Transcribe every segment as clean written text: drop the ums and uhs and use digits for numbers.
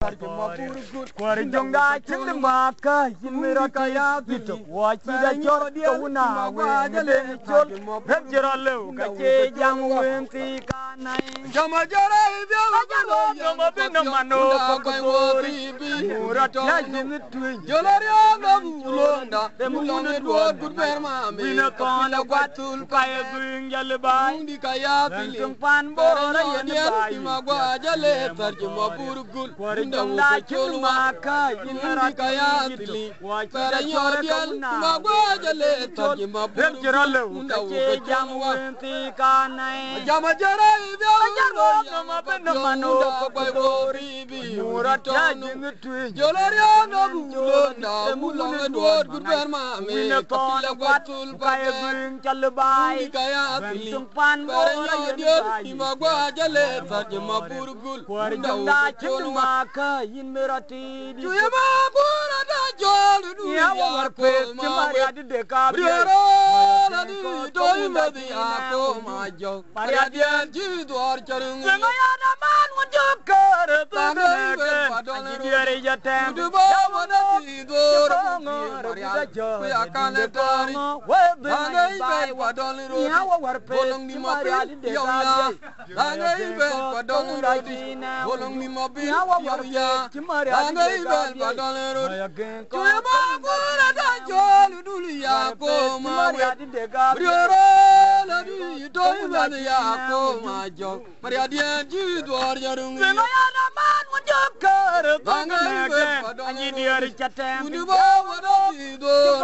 Kwari jonga chindi maka yimira kaya vito wachida chor kauna wengele chol hejira leu kache jang wenti kanai Jama jara ajalo jama bina mano kokori murat ya yimi tui Jolaria no mulonda mulonda duot gudber mame bina kona kwatul kaya gunjal bai Mundi kaya pili tung pan bora yen bai magwa jale tarjuma burgul Kwari jonga chindi maka yimira kaya vito wachida chor kauna magwa jale tarjuma hejira leu kache jang wenti kanai Jama jara ajalo jama bina mano kokori murat ya yimi tui Jolaria no mulonda mulonda duot gudber mame Wina kona kwatul kaya gunjal bai kaya pili tung pan bora yen bai magwa jale tarjuma burgul Kwari jonga chindi maka yimira tidi Tuyama gura da jolu du ya war pe timari adi de ka bi na di doy me di ako ma jo Pariadian ji dwar charung Senga ya da man wonjo kare tane ke ajidere jatem Du ba wana di dor Pariadian ya kane tari Angai be wadon ro ya war pe Bolong ni ma timari adi de yo ka ya bi Angai be wadon ro di Bolong ni ma bi yo ya Angai be wadon ro Tuyama gura da jolu du ya ko ma we Rioro la di doy me di ako ma jo Pariadian ji dwar charung Senga ya da man wonjo kare tane ke ajidere jatem Du ba wana di dor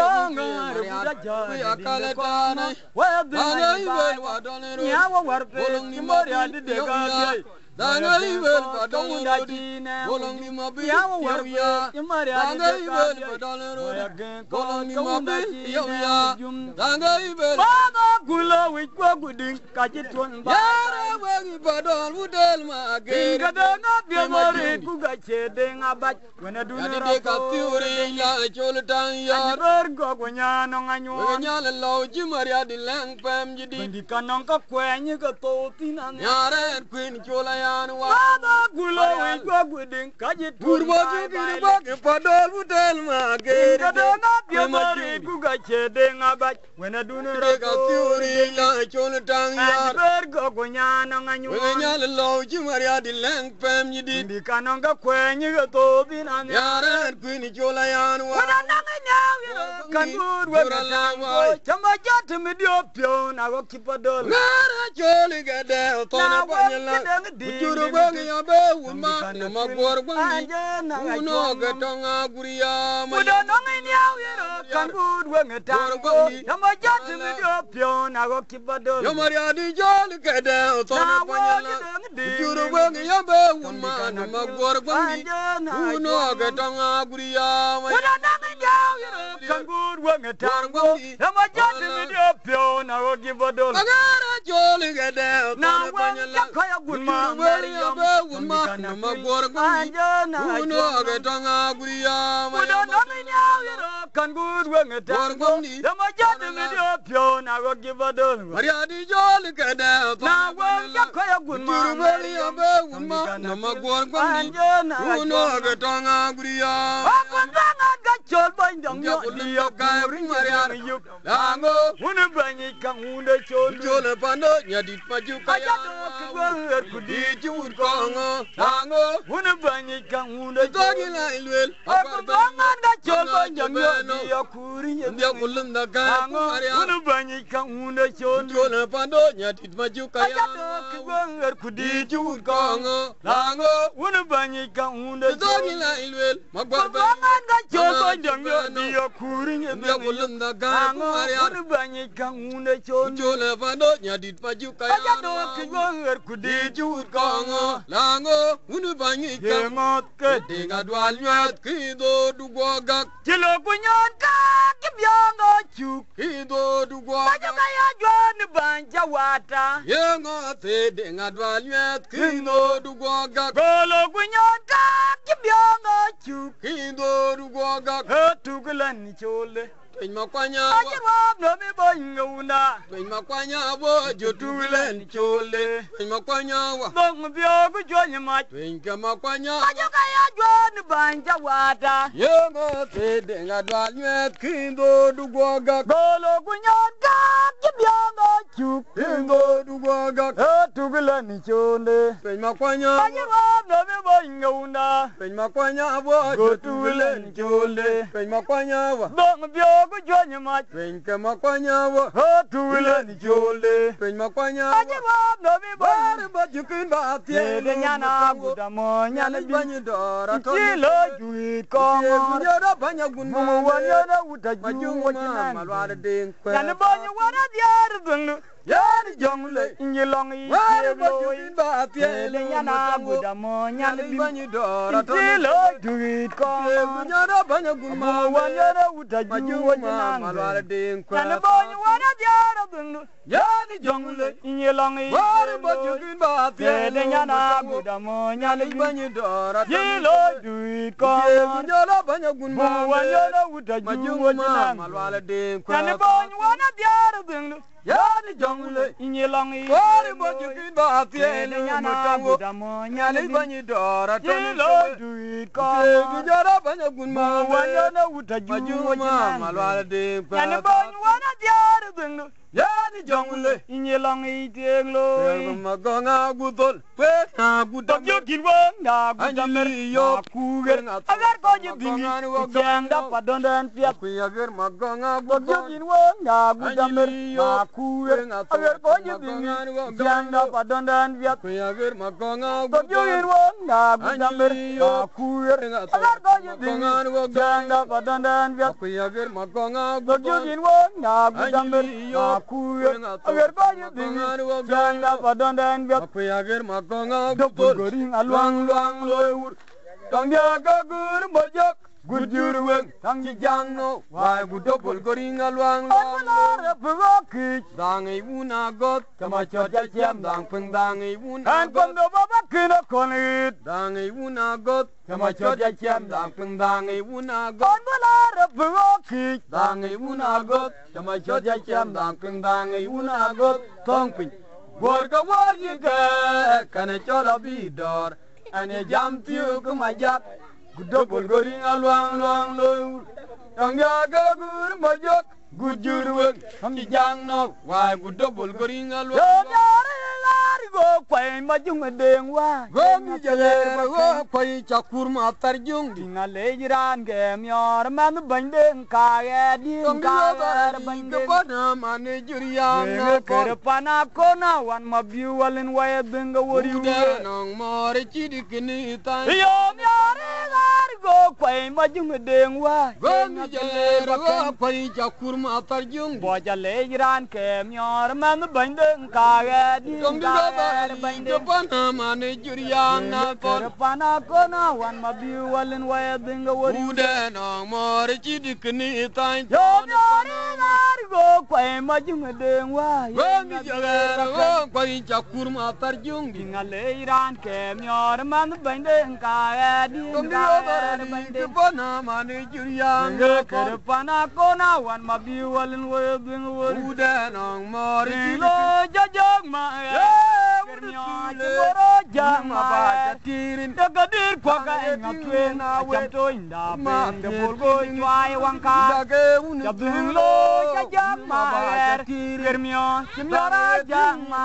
ya kane tari Angai be wadon ro ya war pe Bolong ni ma timari adi de ka bi Dangai bel padang rodi, bolong ni mabi ya, dangai bel padang rodi, bolong ni mabi ya, dangai bel. Baba gula wikwa guding kajit tuan ba. Yara wangi padang udel magere. Kadanga dia mari kuga cedeng abaj. Wena Jadi dunia dekat tiuri ya col tang ya. Bergo gonya nong anyo. Wenya lelau jumari adi lang pem jadi. Pendikan nong ka kwenye ka totinan. Yara queen cola ya nuwa. Baba gula wikwa guding kajit tuan Kurba jukir bagi padang udel magere. Kadanga dia mari kuga cedeng abaj. Wena dunia Dekat tiuri ya col tang ya. Bergo gonya nong anyo. Wenya lelau jumari adi lang pem jadi. Pendikan nong ka kwenye ka totinan. Yara queen cola ya nuwa. Wana nanga nyawe kangur wega tango chama jat medio pio na go kipadol Ngara choli gade otone banyala Ujuru bangi ya be wuma Nama buar bangi Uno gatonga guria Uda nanga nyawe kangur wega tango chama jat medio pio na go kipadol Yamari adi choli gade otone banyala Ujuru bangi ya be wuma Nama buar bangi Uno gatonga guria Uda nanga nyawe kangur wega tango chama jat medio pio na go kipadol Ngara choli gade na otone wa banyala kaya gunma Ujuru bangi ya be wuma Nama buar bangi Uno gatonga guria Uda nanga nyawe kangur wega tango chama jat medio pio na go kipadol Mariadi jol kade na wa kaya gunma Turubali abe wuma Nama buar bangi Uno gatonga guria Akundanga gachol banjang yo liya Kaya mariadi yuk Lango Unu banyi kang unda chol Jole pando nyadit maju kaya Ajado kagwer kudi Dijur kongo Lango Unu banyi kang unda Togi chol la ilwel Akundanga gachol banjang yo liya kuri Ndia kulunda kaya mariadi Unu banyi kang unda chol Jole pando nyadit maju kaya Ajado kagwer kudi Dijur kongo Lango Unu banyi kang unda Togi chol la ilwel Akundanga gachol banjang yo liya kuri Ndia kulunda kaya mariadi Unu banyi kang unda chol Jole pando nyadit maju kaya Ajado kagwer kudi Dijur kongo Lango unu banyi kang Yengot ke Dinga dwal nyat kido dugwagak Chilo kunyon ka kibyongo chuk Kido dugwagak Majuka ya jwani banja wata Yengo te dinga dwal nyat kido dugwagak Golo kunyon ka kibyongo chuk Kido dugwagak Hetugulan chole Piny makwanya Ajirwab no mi boinga una Piny makwanya bo jotulen chole Piny makwanya wa Dong biogu jwanyi mach Piny ka makwanya Majuka ya jwani ban jawata Yema te denga dwal nyet kindo dugoga golo kunyon ka kibyanga chuk kindo dugoga tugula ni chonde pen makwanya ajwa no be boingunda pen makwanya bo go tugula ni chonde pen makwanya wa dong byo ku jonye ma pen ke makwanya wa tugula ni chonde pen makwanya ajwa no be bar ba jukin ba tie de nyana gudamo nyana banyi dora to chilo juit ko nyara banya gun mo wanyana uta ju majung ma malwar ding kwe yani bonyo wana diar dungu yar jongle ingilong i bar ba jukin ba tie de nyana gudamo nyana banyi dora to chilo juit ko nyara banya gun mo wanyana uta ju majung ma malwar ding kwe yani bonyo wana diar dungu yar jongle ingilong i bar ba jukin ba tie de nyana gudamo nyana banyi dora to chilo juit ko nyara banya gun mo wanyana uta ju majung ma malwar ding kwe yani bonyo wana diar dungu yar jongle ingilong i bar ba jukin ba tie de nyana gudamo nyana banyi dora to chilo juit ko nyara banya gun ma wanyana uta ju majuma malwala de yani bonyo wana diar dungu yani jongle ingilong i teglo magonga gudol pe na gudam yo kirwa na gudamer yo kuger agar ko je dingi jang da padondan piat ku yager magonga yo gudol kirwa na gudamer na kuger agar ko je dingi jang da padondan piat ku yager magonga yo gudol kirwa na gudamer na kuger agar ko je dingi jang da padondan piat ku yager magonga yo gudol kirwa na gudamer na kuger agar ko je dingi jang da padondan piat ku yager magonga Double gudol goring alwang luang loy tong dia ga gur mojok gujur weng tang ji jangno wa gudopol goringa luang Anwar buki dangai una got kama chota jam dang peng dangai una an got kondo baba kina konit dangai una got kama chota jam dang peng dangai una got Anwar buki dangai una got kama chota jam dang peng dangai una got tong ping Borga warga kana chola bidor ane jam tiu kumajak gudopol goringa luang luang loy tang ya ga gur mojok gujur weng ham ji jangno wa gudopol goringa luang Yare lari go kwai majung deng wa gomi jaler go koi chakur ma tarjung di Ngale jiran ke myor man bandeng kaya di tong kaya dia bandeng kepada mane juriang Nge kerepana kona wan mabiu walin waya benga wari udah nong mori cidi kini tan Yo myare lari go kwai majung deng wa gomi jaler go koi chakur ma tarjung Boja lejiran ke myor man bandeng kaya di tong kaya dia bandeng kepada mane juriang na kon Kerepana kona wan mabiu walin waya benga wari udah nong mori cidi kini tan Yo myare lari go kwai majung deng wa gomi jaler go koi chakur ma tarjung di Ngale iran ke myor man bandeng kaya di tong kaya dia bandeng kepada mane juriang Nge na kon kerepana kona wan mabiu walin waya benga wari udah nong mori cidi Lo jajang ma Kermyo jemoro jang ma ba tirin Dagadir kwa ka enga tuen Ajam to inda peng Depol go chwai wangka Jabdung lo jajang ma Kermyo jemoro jang ma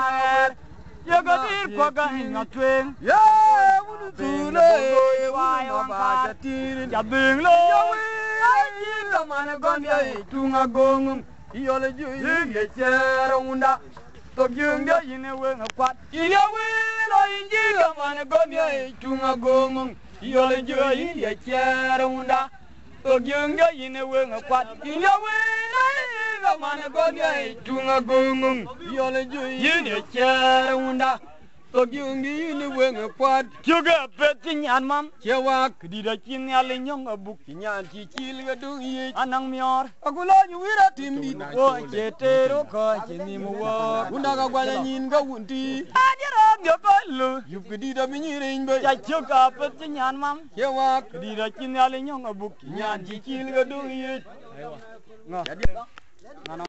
Dagadir kwa ka enga tuen ya unu tule chwai wangka Jabdung lo jajang ma Gondia tunga gongum yole ju Ye chera unda to gyung dia ine we ngakwat ine we lo inji gamane gonya tunga gongong yole ju ye chera unda to gyung dia ine we ngakwat ine we lo gamane gonya tunga gongong yole ju ye chera unda to gyung dia ine we ngakwat juga peti nyan mam cewa kedida kin yale nyong abuk nyan cicil gadung ye anang mior agula ju wira timdi o cetero ko cenimu wo unda ga gwala nyin ga wunti Ajira ngapalo yu kedida minyire imbe ya juga peti nyan mam cewa kedida kin yale nyong abuk nyan cicil gadung ye Nga.